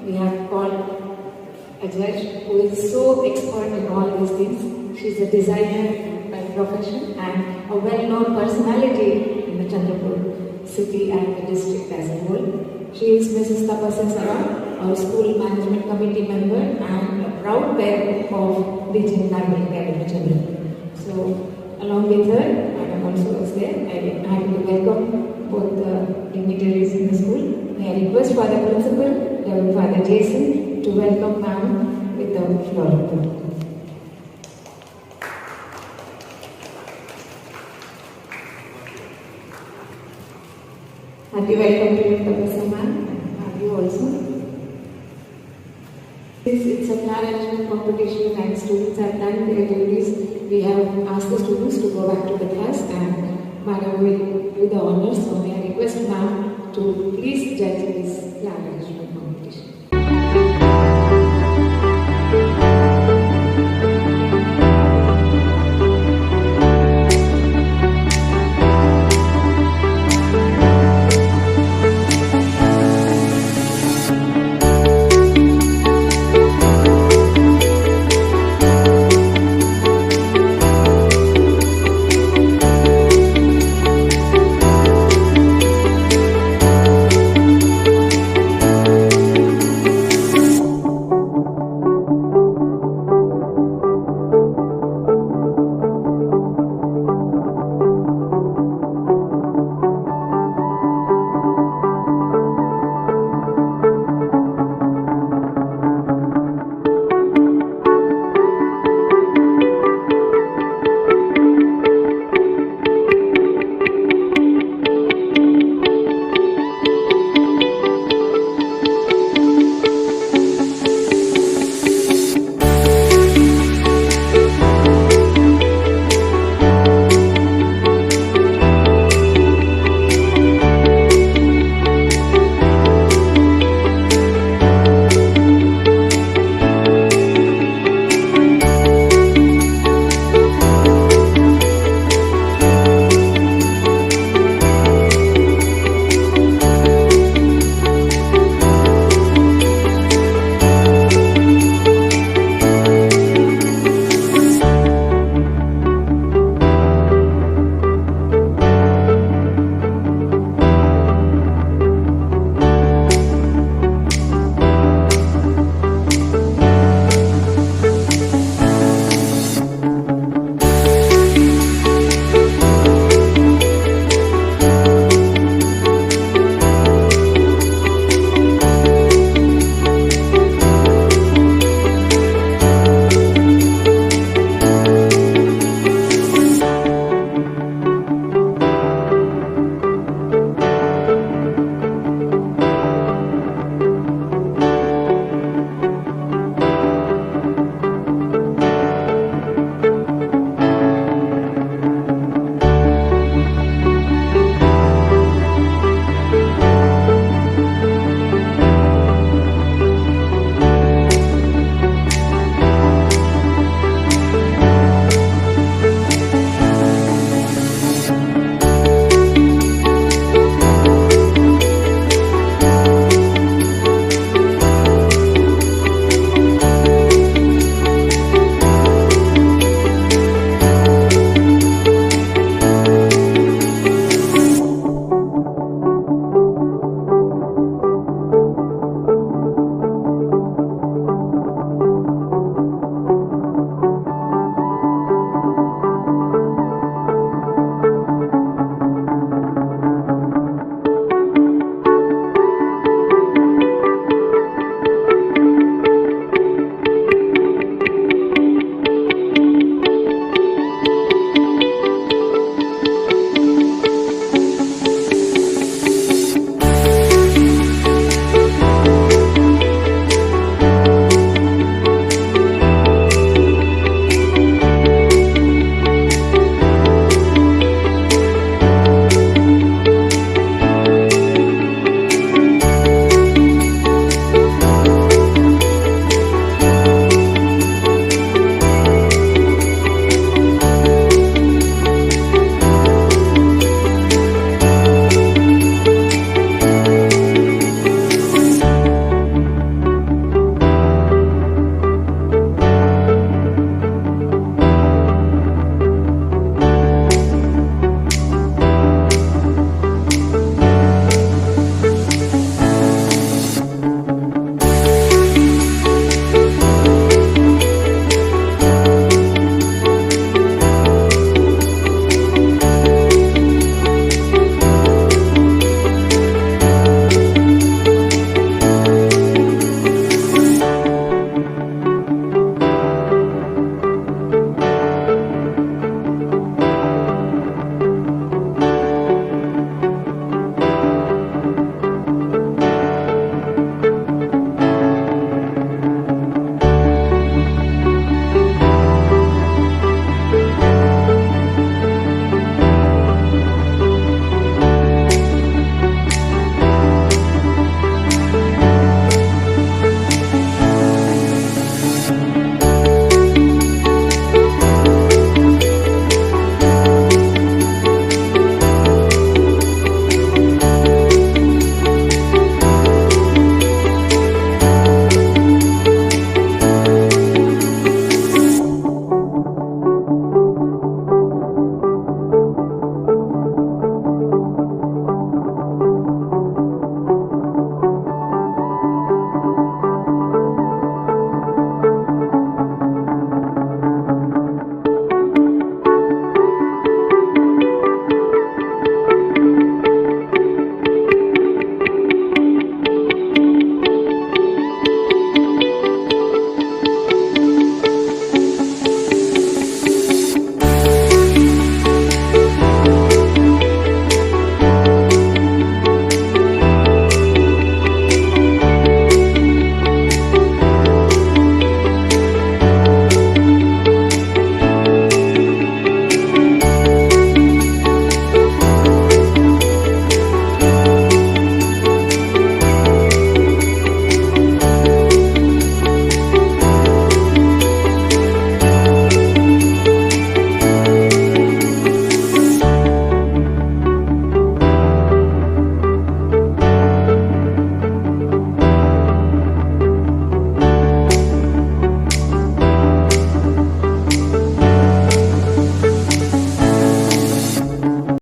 we have called a judge who is so expert in all these things. She's a designer by profession and a well-known personality in the Chandrapur city and the district as a whole. She is Mrs. Tapasaya, our school management committee member and a proud parent of Region Carmel Academy Chandrapur. So, along with her, I am also there. I have to welcome both the dignitaries in the school. May I request Father Principal, Reverend Father Jason, to welcome ma'am with the floral. Happy welcome to you, Tapasaya ma'am. Have you also? Since it's a flower arrangement competition and students have done their duties, we have asked the students to go back to the class and Madam will do the honors. So may I request ma'am to please judge this flower arrangement.